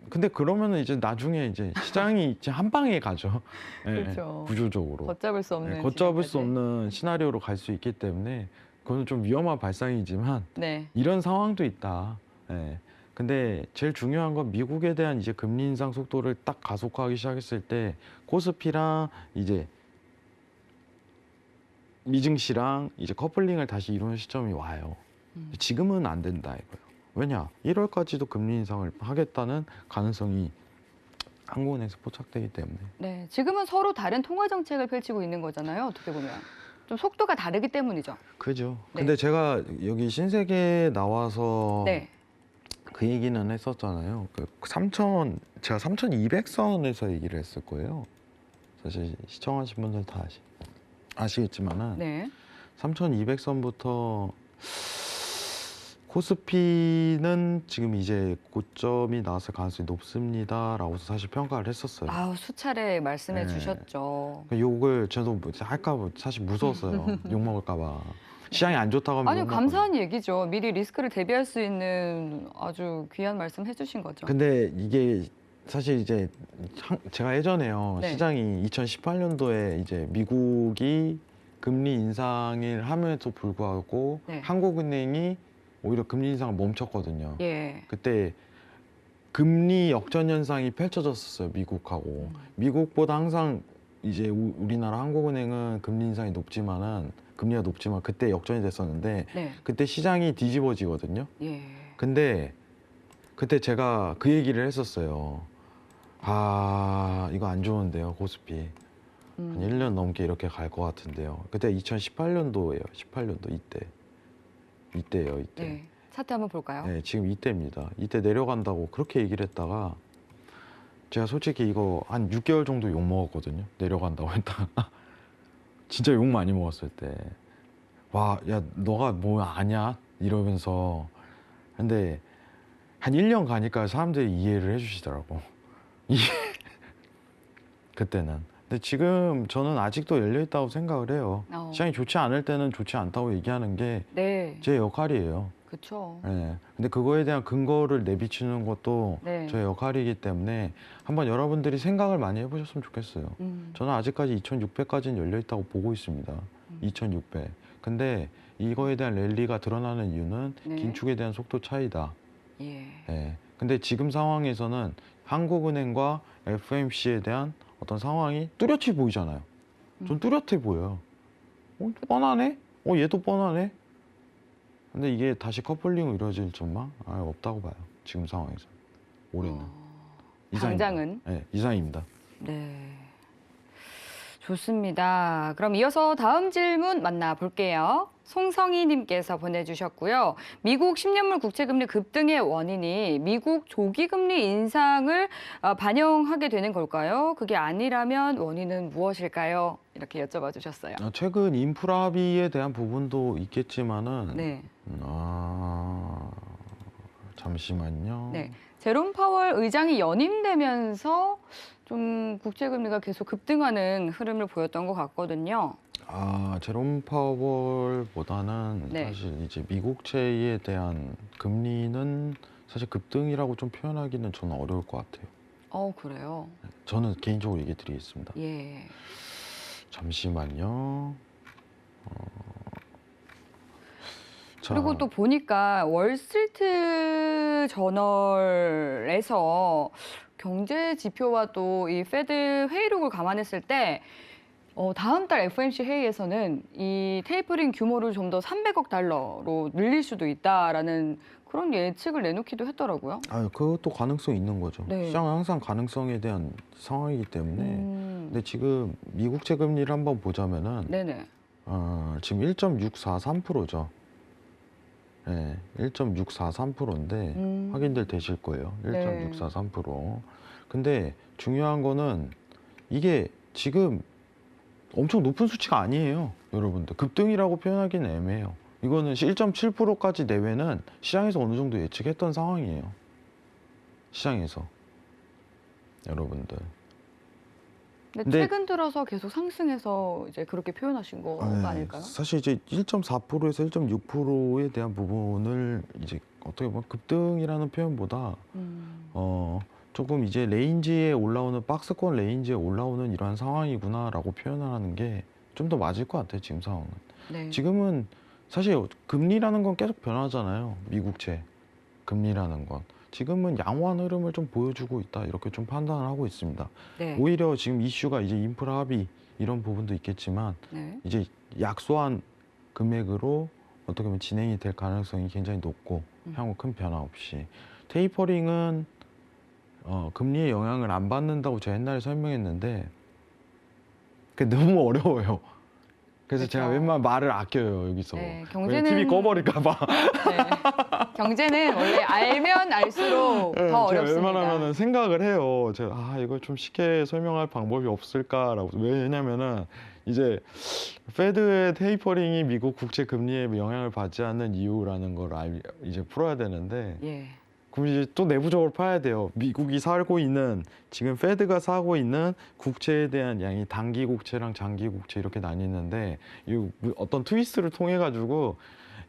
근데 그러면은 이제 나중에 이제 시장이 이제 한 방에 가죠. 예, 그렇죠. 구조적으로. 걷잡을 수 없는. 예, 걷잡을 수 지점까지. 없는 시나리오로 갈 수 있기 때문에 그거는 좀 위험한 발상이지만 네. 이런 상황도 있다. 예. 근데 제일 중요한 건 미국에 대한 이제 금리 인상 속도를 딱 가속화하기 시작했을 때 코스피랑 이제 미증시랑 이제 커플링을 다시 이루는 시점이 와요. 지금은 안 된다 이거예요. 왜냐? 1월까지도 금리 인상을 하겠다는 가능성이 한국은행에서 포착되기 때문에. 네. 지금은 서로 다른 통화 정책을 펼치고 있는 거잖아요. 어떻게 보면. 좀 속도가 다르기 때문이죠. 그죠. 네. 근데 제가 여기 신세계에 나와서 네. 그 얘기는 했었잖아요. 제가 3,200선에서 얘기를 했을 거예요. 사실 시청하신 분들 다 아시겠지만은 네. 3,200선부터 코스피는 지금 이제 고점이 나왔을 가능성이 높습니다라고 사실 평가를 했었어요. 수차례 말씀해 네. 주셨죠. 욕을 저도 할까 봐 사실 무서웠어요. 욕 먹을까 봐. 시장이 안 좋다고 하면 아니 욕 감사한 얘기죠. 미리 리스크를 대비할 수 있는 아주 귀한 말씀 해주신 거죠. 근데 이게 사실 이제 제가 예전에요. 네. 시장이 2018년도에 이제 미국이 금리 인상을 함에도 불구하고 네. 한국은행이 오히려 금리 인상을 멈췄거든요. 예. 그때 금리 역전 현상이 펼쳐졌었어요. 미국하고. 미국보다 항상 이제 우리나라 한국은행은 금리 인상이 금리가 높지만 그때 역전이 됐었는데 네. 그때 시장이 뒤집어지거든요. 예. 근데 그때 제가 그 얘기를 했었어요. 이거 안 좋은데요, 코스피. 한 1년 넘게 이렇게 갈 것 같은데요. 그때 2018년도예요. 18년도 이때예요, 이때. 네. 차트 한번 볼까요? 네, 지금 이때입니다. 이때 내려간다고 그렇게 얘기를 했다가 제가 솔직히 이거 한 6개월 정도 욕 먹었거든요. 내려간다고 했다가 진짜 욕 많이 먹었을 때 와, 야, 너가 뭐 아냐? 이러면서 근데 한 1년 가니까 사람들이 이해를 해주시더라고. 그때는. 근데 지금 저는 아직도 열려있다고 생각을 해요. 시장이 좋지 않을 때는 좋지 않다고 얘기하는 게 네, 제 역할이에요. 그렇죠. 네. 근데 그거에 대한 근거를 내비치는 것도 네. 저의 역할이기 때문에 한번 여러분들이 생각을 많이 해보셨으면 좋겠어요. 저는 아직까지 2600까지는 열려있다고 보고 있습니다. 2600. 근데 이거에 대한 랠리가 드러나는 이유는 네. 긴축에 대한 속도 차이다. 예. 예. 근데 지금 상황에서는 한국은행과 FMC에 대한 어떤 상황이 뚜렷이 보이잖아요. 좀 뚜렷해 보여요. 뻔하네? 얘도 뻔하네? 근데 이게 다시 커플링으로 이루어질 전망? 없다고 봐요. 지금 상황에서. 올해는. 이상입니다. 당장은. 네, 이상입니다. 네. 좋습니다. 그럼 이어서 다음 질문 만나볼게요. 송성희님께서 보내주셨고요. 미국 10년물 국채금리 급등의 원인이 미국 조기금리 인상을 반영하게 되는 걸까요? 그게 아니라면 원인은 무엇일까요? 이렇게 여쭤봐 주셨어요. 최근 인프라 합의에 대한 부분도 있겠지만은 네. 잠시만요. 네. 제롬 파월 의장이 연임되면서 좀 국채금리가 계속 급등하는 흐름을 보였던 것 같거든요. 제롬 파월보다는 네. 사실 이제 미국채에 대한 금리는 사실 급등이라고 좀 표현하기는 저는 어려울 것 같아요. 그래요? 저는 개인적으로 얘기 드리겠습니다. 예. 잠시만요. 그리고 또 보니까 월스트리트 저널에서 경제 지표와 또 이 페드 회의록을 감안했을 때 다음 달 FOMC 회의에서는 이 테이퍼링 규모를 좀 더 300억 달러로 늘릴 수도 있다라는 그런 예측을 내놓기도 했더라고요. 그것도 가능성이 있는 거죠. 네. 시장은 항상 가능성에 대한 상황이기 때문에. 근데 지금 미국채 금리를 한번 보자면은 네네. 지금 1.643%죠. 네, 1.643%인데 확인들 되실 거예요. 1.643%. 근데 중요한 거는 이게 지금 엄청 높은 수치가 아니에요. 여러분들. 급등이라고 표현하기는 애매해요. 이거는 1.7%까지 내외는 시장에서 어느 정도 예측했던 상황이에요. 시장에서. 여러분들. 근데 최근 들어서 계속 상승해서 이제 그렇게 표현하신 거 아닐까요? 사실 이제 1.4%에서 1.6%에 대한 부분을 이제 어떻게 보면 급등이라는 표현보다 조금 이제 레인지에 올라오는 박스권 레인지에 올라오는 이러한 상황이구나라고 표현하는 게 좀 더 맞을 것 같아요. 지금 상황은. 네. 지금은 사실 금리라는 건 계속 변하잖아요. 미국채 금리라는 건. 지금은 양호한 흐름을 좀 보여주고 있다. 이렇게 좀 판단을 하고 있습니다. 네. 오히려 지금 이슈가 이제 인프라 합의 이런 부분도 있겠지만 네. 이제 약소한 금액으로 어떻게 보면 진행이 될 가능성이 굉장히 높고 향후 큰 변화 없이 테이퍼링은 금리의 영향을 안 받는다고 제가 옛날에 설명했는데 그게 너무 어려워요. 그래서 그쵸. 제가 웬만하면 말을 아껴요 여기서. 네, 왜냐면 TV 꺼버릴까 봐. 네. 경제는 원래 알면 알수록 네, 더 제가 어렵습니다. 웬만하면 생각을 해요. 제가 이걸 좀 쉽게 설명할 방법이 없을까라고. 왜냐면은 이제 페드의 테이퍼링이 미국 국채 금리에 영향을 받지 않는 이유라는 걸 이제 풀어야 되는데 예. 그럼 이제 또 내부적으로 파야 돼요. 미국이 살고 있는 지금 페드가 사고 있는 국채에 대한 양이 단기 국채랑 장기 국채 이렇게 나뉘는데 이 어떤 트위스트를 통해 가지고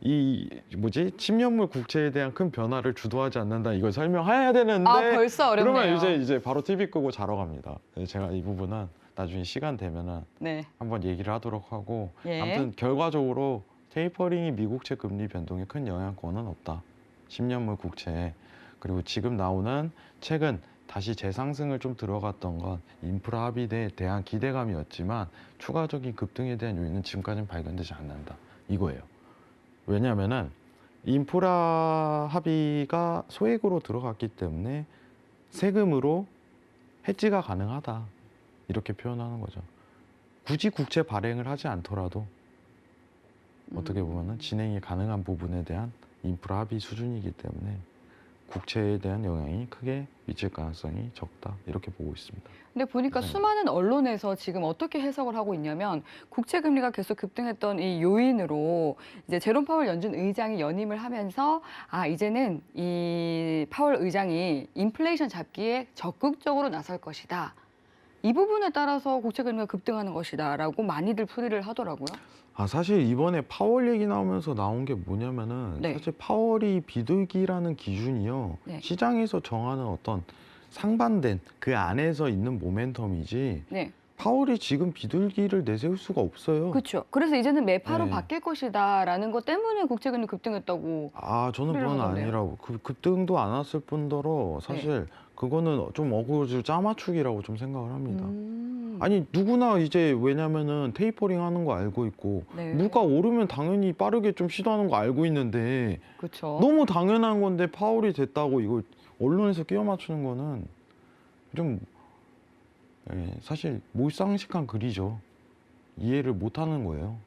이 10년물 국채에 대한 큰 변화를 주도하지 않는다 이걸 설명해야 되는데 벌써 어렵네요. 그러면 이제 바로 TV 끄고 자러 갑니다. 제가 이 부분은 나중에 시간 되면은 네. 한번 얘기를 하도록 하고 예. 아무튼 결과적으로 테이퍼링이 미국채 금리 변동에 큰 영향권은 없다. 10년물 국채에. 그리고 지금 나오는 최근 다시 재상승을 좀 들어갔던 건 인프라 합의에 대한 기대감이었지만 추가적인 급등에 대한 요인은 지금까지는 발견되지 않는다. 이거예요. 왜냐하면은 인프라 합의가 소액으로 들어갔기 때문에 세금으로 해지가 가능하다. 이렇게 표현하는 거죠. 굳이 국채 발행을 하지 않더라도 어떻게 보면은 진행이 가능한 부분에 대한 인프라 합의 수준이기 때문에 국채에 대한 영향이 크게 미칠 가능성이 적다 이렇게 보고 있습니다. 근데 보니까 네. 수많은 언론에서 지금 어떻게 해석을 하고 있냐면 국채 금리가 계속 급등했던 이 요인으로 이제 제롬 파월 연준 의장이 연임을 하면서 이제는 이 파월 의장이 인플레이션 잡기에 적극적으로 나설 것이다. 이 부분에 따라서 국채 금리가 급등하는 것이다라고 많이들 풀이를 하더라고요. 사실 이번에 파월 얘기 나오면서 나온 게 뭐냐면은 네. 사실 파월이 비둘기라는 기준이요. 네. 시장에서 정하는 어떤 상반된 그 안에서 있는 모멘텀이지 네. 파월이 지금 비둘기를 내세울 수가 없어요. 그렇죠. 그래서 이제는 매파로 네. 바뀔 것이다라는 것 때문에 국채 금리 급등했다고. 저는 소리를 그건 하던데요. 아니라고. 급등도 안 왔을 뿐더러 사실 그거는 좀 어거지 짜맞추기라고 좀 생각을 합니다. 아니 누구나 이제 왜냐면은 테이퍼링 하는 거 알고 있고 네. 물가 오르면 당연히 빠르게 좀 시도하는 거 알고 있는데 그렇죠. 너무 당연한 건데 파월이 됐다고 이거 언론에서 끼워 맞추는 거는 좀 사실 몰상식한 글이죠. 이해를 못 하는 거예요.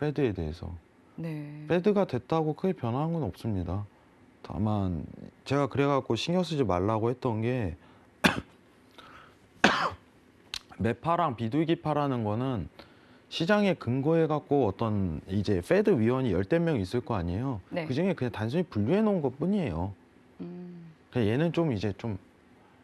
페드에 대해서. 네. 페드가 됐다고 크게 변한 건 없습니다. 다만 제가 그래갖고 신경 쓰지 말라고 했던 게 매파랑 비둘기파라는 거는 시장에 근거해갖고 어떤 이제 페드 위원이 열댓 명 있을 거 아니에요. 네. 그 중에 그냥 단순히 분류해 놓은 것 뿐이에요. 그냥 얘는 좀 이제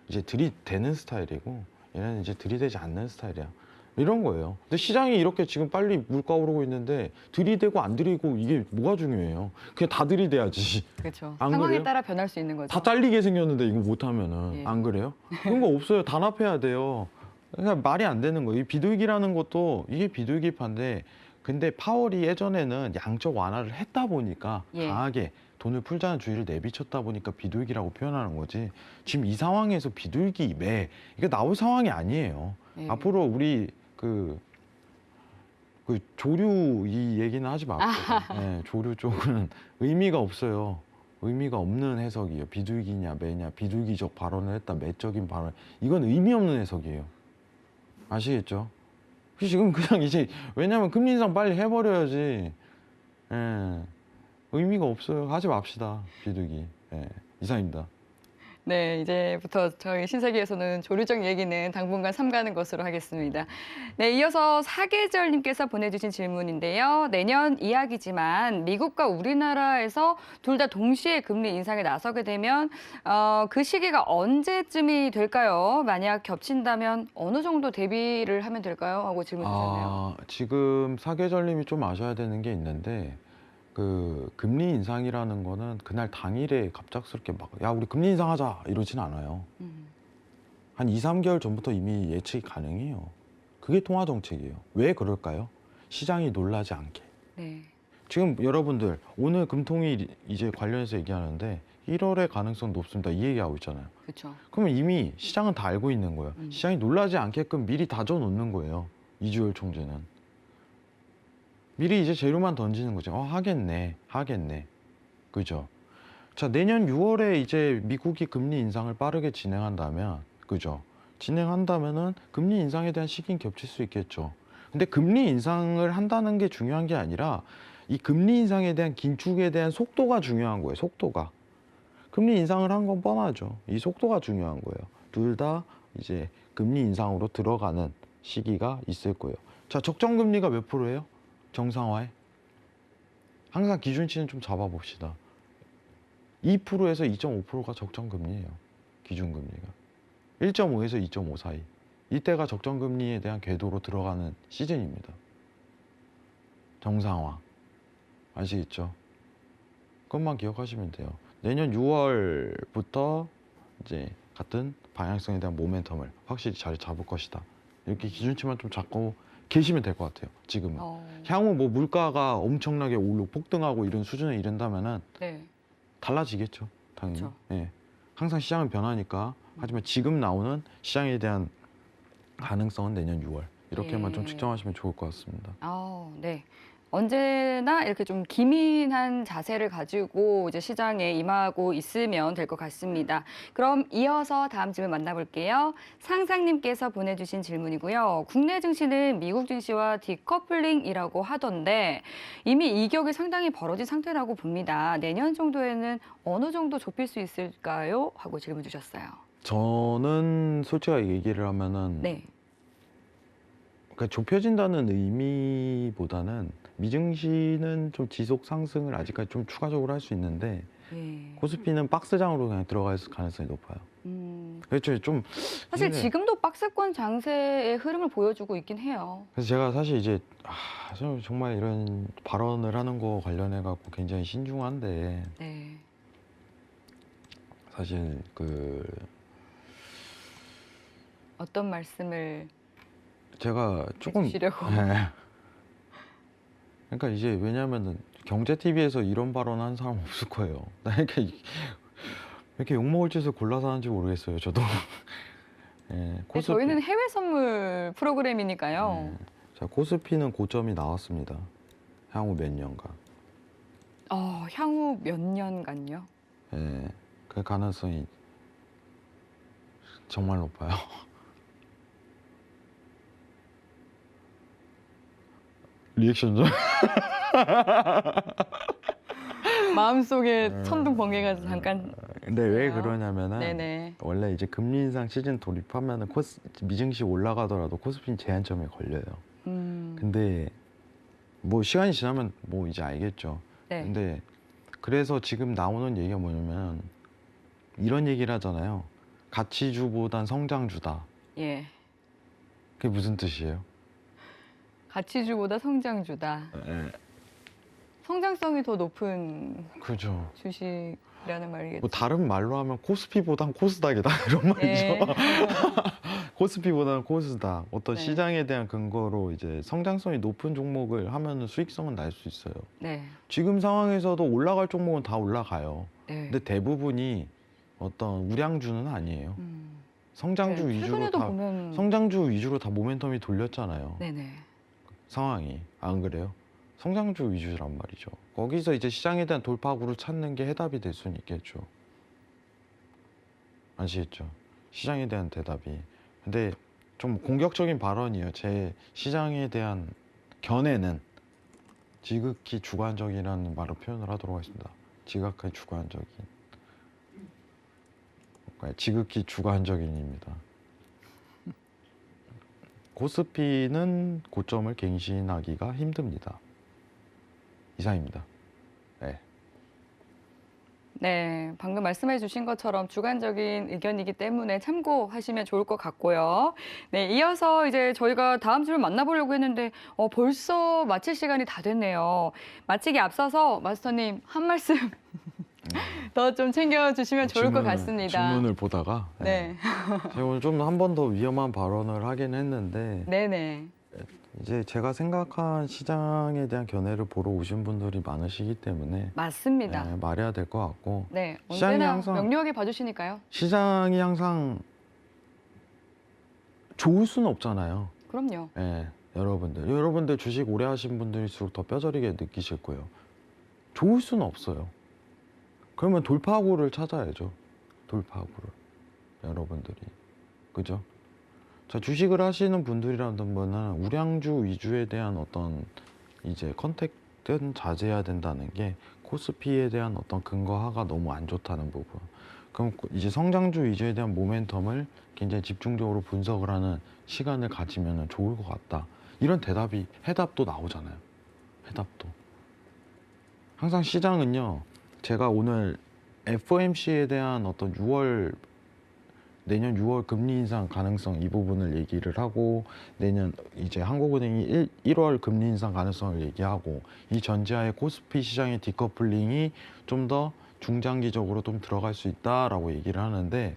들이대는 스타일이고 얘는 이제 들이대지 않는 스타일이야. 이런 거예요. 근데 시장이 이렇게 지금 빨리 물가 오르고 있는데 들이대고 안 들이고 이게 뭐가 중요해요? 그냥 다 들이대야지. 그렇죠. 안 상황에 그래요? 따라 변할 수 있는 거죠. 다 잘리게 생겼는데 이거 못하면은 예. 안 그래요? 그런 거 없어요. 단합해야 돼요. 그러니까 말이 안 되는 거예요. 이 비둘기라는 것도 이게 비둘기파인데 근데 파월이 예전에는 양적 완화를 했다 보니까 예. 강하게 돈을 풀자는 주의를 내비쳤다 보니까 비둘기라고 표현하는 거지. 지금 이 상황에서 비둘기 매 이게 나올 상황이 아니에요. 예. 앞으로 우리 그 조류 이 얘기는 하지 맙시다. 네, 조류 쪽은 의미가 없어요. 의미가 없는 해석이에요. 비둘기냐 매냐 비둘기적 발언을 했다 매적인 발언 이건 의미 없는 해석이에요. 아시겠죠? 지금 그냥 이제 왜냐면 금리 인상 빨리 해버려야지. 의미가 없어요. 하지 맙시다. 비둘기. 이상입니다. 네, 이제부터 저희 신세계에서는 조류적 얘기는 당분간 삼가는 것으로 하겠습니다. 네, 이어서 사계절님께서 보내주신 질문인데요. 내년 이야기지만 미국과 우리나라에서 둘 다 동시에 금리 인상에 나서게 되면 그 시기가 언제쯤이 될까요? 만약 겹친다면 어느 정도 대비를 하면 될까요? 하고 질문 주셨네요. 지금 사계절님이 좀 아셔야 되는 게 있는데 그 금리 인상이라는 거는 그날 당일에 갑작스럽게 막 야 우리 금리 인상하자 이러진 않아요. 한 2, 3개월 전부터 이미 예측이 가능해요. 그게 통화 정책이에요. 왜 그럴까요? 시장이 놀라지 않게. 네. 지금 여러분들 오늘 금통위 이제 관련해서 얘기하는데 1월의 가능성 높습니다. 이 얘기하고 있잖아요. 그렇죠. 그러면 이미 시장은 다 알고 있는 거예요. 시장이 놀라지 않게끔 미리 다져 놓는 거예요. 이주열 총재는. 미리 이제 재료만 던지는 거죠. 하겠네. 그죠? 자, 내년 6월에 이제 미국이 금리 인상을 빠르게 진행한다면, 그죠? 진행한다면은 금리 인상에 대한 시기는 겹칠 수 있겠죠. 근데 금리 인상을 한다는 게 중요한 게 아니라 이 금리 인상에 대한 긴축에 대한 속도가 중요한 거예요. 속도가. 금리 인상을 한 건 뻔하죠. 이 속도가 중요한 거예요. 둘 다 이제 금리 인상으로 들어가는 시기가 있을 거예요. 자, 적정 금리가 몇 프로예요? 정상화에? 항상 기준치는 좀 잡아봅시다. 2%에서 2.5%가 적정금리예요. 기준금리가. 1.5에서 2.5 사이. 이때가 적정금리에 대한 궤도로 들어가는 시즌입니다. 정상화. 아시겠죠? 그것만 기억하시면 돼요. 내년 6월부터 이제 같은 방향성에 대한 모멘텀을 확실히 잘 잡을 것이다. 이렇게 기준치만 좀 잡고 계시면 될 것 같아요. 지금은. 향후 뭐 물가가 엄청나게 오르고 폭등하고 이런 수준에 이른다면은 네. 달라지겠죠. 당연히. 그렇죠. 예. 항상 시장은 변하니까. 하지만 지금 나오는 시장에 대한 가능성은 내년 6월. 이렇게만 좀 예. 측정하시면 좋을 것 같습니다. 네. 언제나 이렇게 좀 기민한 자세를 가지고 이제 시장에 임하고 있으면 될 것 같습니다. 그럼 이어서 다음 질문 만나볼게요. 상상님께서 보내주신 질문이고요. 국내 증시는 미국 증시와 디커플링이라고 하던데 이미 이격이 상당히 벌어진 상태라고 봅니다. 내년 정도에는 어느 정도 좁힐 수 있을까요? 하고 질문 주셨어요. 저는 솔직하게 얘기를 하면은 네. 그러니까 좁혀진다는 의미보다는 미증시는 좀 지속 상승을 아직까지 좀 추가적으로 할 수 있는데 예. 코스피는 박스장으로 그냥 들어갈 가능성이 높아요. 그렇죠. 좀 사실 근데 지금도 박스권 장세의 흐름을 보여주고 있긴 해요. 그래서 제가 사실 이제 저는 정말 이런 발언을 하는 거 관련해 갖고 굉장히 신중한데 네. 사실 어떤 말씀을 제가 조금 해주시려고. 네. 그러니까 이제 왜냐하면은 경제 TV에서 이런 발언하는 사람 없을 거예요. 나 이렇게 왜 이렇게 욕 먹을 짓을 골라서 하는지 모르겠어요. 저도. 예, 네, 코스피, 저희는 해외 선물 프로그램이니까요. 자, 코스피는 고점이 나왔습니다. 향후 몇 년간. 향후 몇 년간요? 예, 그 가능성이 정말 높아요. 리액션 좀. 마음속에 천둥 번개가 잠깐. 근데 왜 그래요? 그러냐면은 네네. 원래 이제 금리 인상 시즌 돌입하면은 미증시 올라가더라도 코스피는 제한점에 걸려요. 근데 뭐 시간이 지나면 뭐 이제 알겠죠. 네. 근데 그래서 지금 나오는 얘기가 뭐냐면 이런 얘기를 하잖아요. 가치주보단 성장주다. 예. 그게 무슨 뜻이에요? 가치주보다 성장주다. 예, 성장성이 더 높은 그죠. 주식이라는 말이겠죠. 뭐 다른 말로 하면 코스피보단 코스닥이다 이런 말이죠. 예. 코스피보다는 코스닥. 어떤 네. 시장에 대한 근거로 이제 성장성이 높은 종목을 하면은 수익성은 날 수 있어요. 네. 지금 상황에서도 올라갈 종목은 다 올라가요. 네. 근데 대부분이 어떤 우량주는 아니에요. 성장주 네, 위주로 최근에도 다 보면 성장주 위주로 다 모멘텀이 돌렸잖아요. 네네. 상황이 안 그래요? 성장주 위주란 말이죠. 거기서 이제 시장에 대한 돌파구를 찾는 게 해답이 될 수는 있겠죠. 아시겠죠? 시장에 대한 대답이. 근데 좀 공격적인 발언이에요. 제 시장에 대한 견해는 지극히 주관적이라는 말로 표현을 하도록 하겠습니다. 지극히 주관적인. 그러니까 지극히 주관적인입니다. 코스피는 고점을 갱신하기가 힘듭니다. 이상입니다. 네. 네, 방금 말씀해 주신 것처럼 주관적인 의견이기 때문에 참고하시면 좋을 것 같고요. 네, 이어서 이제 저희가 다음 질문 만나보려고 했는데 벌써 마칠 시간이 다 됐네요. 마치기 앞서서 마스터님 한 말씀 더 좀 챙겨주시면 좋을 것 같습니다. 질문을 보다가 네. 제가 오늘 좀 한 번 더 위험한 발언을 하긴 했는데 네네. 이제 제가 생각한 시장에 대한 견해를 보러 오신 분들이 많으시기 때문에 맞습니다. 네, 말해야 될 것 같고 네, 시장이 언제나 항상- 명료하게 봐주시니까요. 시장이 항상 좋을 수는 없잖아요. 그럼요. 예, 여러분들 주식 오래 하신 분들일수록 더 뼈저리게 느끼실 거예요. 좋을 수는 없어요. 그러면 돌파구를 찾아야죠. 돌파구를. 여러분들이. 그죠? 자, 주식을 하시는 분들이라는 분은 우량주 위주에 대한 어떤 이제 컨택은 자제해야 된다는 게 코스피에 대한 어떤 근거하가 너무 안 좋다는 부분. 그럼 이제 성장주 위주에 대한 모멘텀을 굉장히 집중적으로 분석을 하는 시간을 가지면 좋을 것 같다. 이런 해답도 나오잖아요. 해답도. 항상 시장은요, 제가 오늘 FOMC에 대한 어떤 내년 6월 금리 인상 가능성 이 부분을 얘기를 하고 내년 이제 한국은행이 1월 금리 인상 가능성을 얘기하고 이 전제하에 코스피 시장의 디커플링이 좀 더 중장기적으로 좀 들어갈 수 있다라고 얘기를 하는데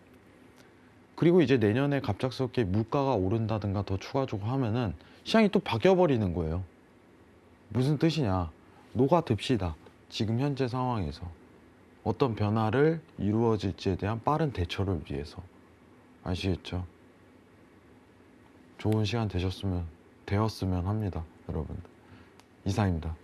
그리고 이제 내년에 갑작스럽게 물가가 오른다든가 더 추가적으로 하면은 시장이 또 바뀌어버리는 거예요. 무슨 뜻이냐? 녹아듭시다. 지금 현재 상황에서 어떤 변화를 이루어질지에 대한 빠른 대처를 위해서. 아시겠죠? 좋은 시간 되었으면 합니다, 여러분들. 이상입니다.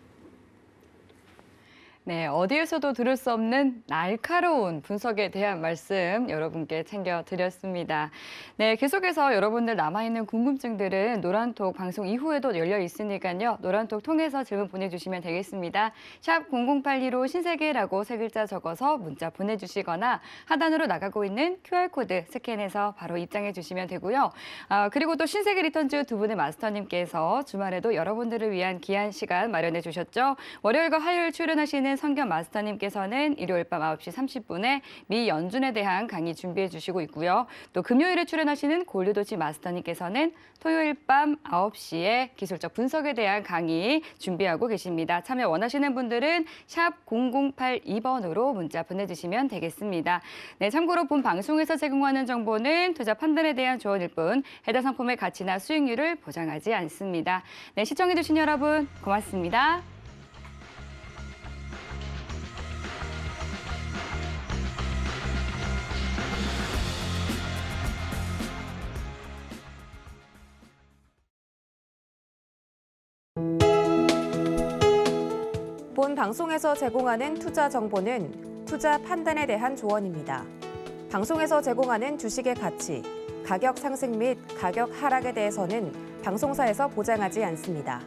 네, 어디에서도 들을 수 없는 날카로운 분석에 대한 말씀 여러분께 챙겨드렸습니다. 네, 계속해서 여러분들 남아있는 궁금증들은 노란톡 방송 이후에도 열려 있으니까요. 노란톡 통해서 질문 보내주시면 되겠습니다. 샵 0082로 신세계라고 세 글자 적어서 문자 보내주시거나 하단으로 나가고 있는 QR코드 스캔해서 바로 입장해 주시면 되고요. 그리고 또 신세계 리턴즈 두 분의 마스터님께서 주말에도 여러분들을 위한 귀한 시간 마련해 주셨죠. 월요일과 화요일 출연하시는 성견 마스터님께서는 일요일 밤 9시 30분에 미 연준에 대한 강의 준비해 주시고 있고요. 또 금요일에 출연하시는 골드도치 마스터님께서는 토요일 밤 9시에 기술적 분석에 대한 강의 준비하고 계십니다. 참여 원하시는 분들은 샵 0082번으로 문자 보내주시면 되겠습니다. 네, 참고로 본 방송에서 제공하는 정보는 투자 판단에 대한 조언일 뿐 해당 상품의 가치나 수익률을 보장하지 않습니다. 네, 시청해주신 여러분 고맙습니다. 본 방송에서 제공하는 투자 정보는 투자 판단에 대한 조언입니다. 방송에서 제공하는 주식의 가치, 가격 상승 및 가격 하락에 대해서는 방송사에서 보장하지 않습니다.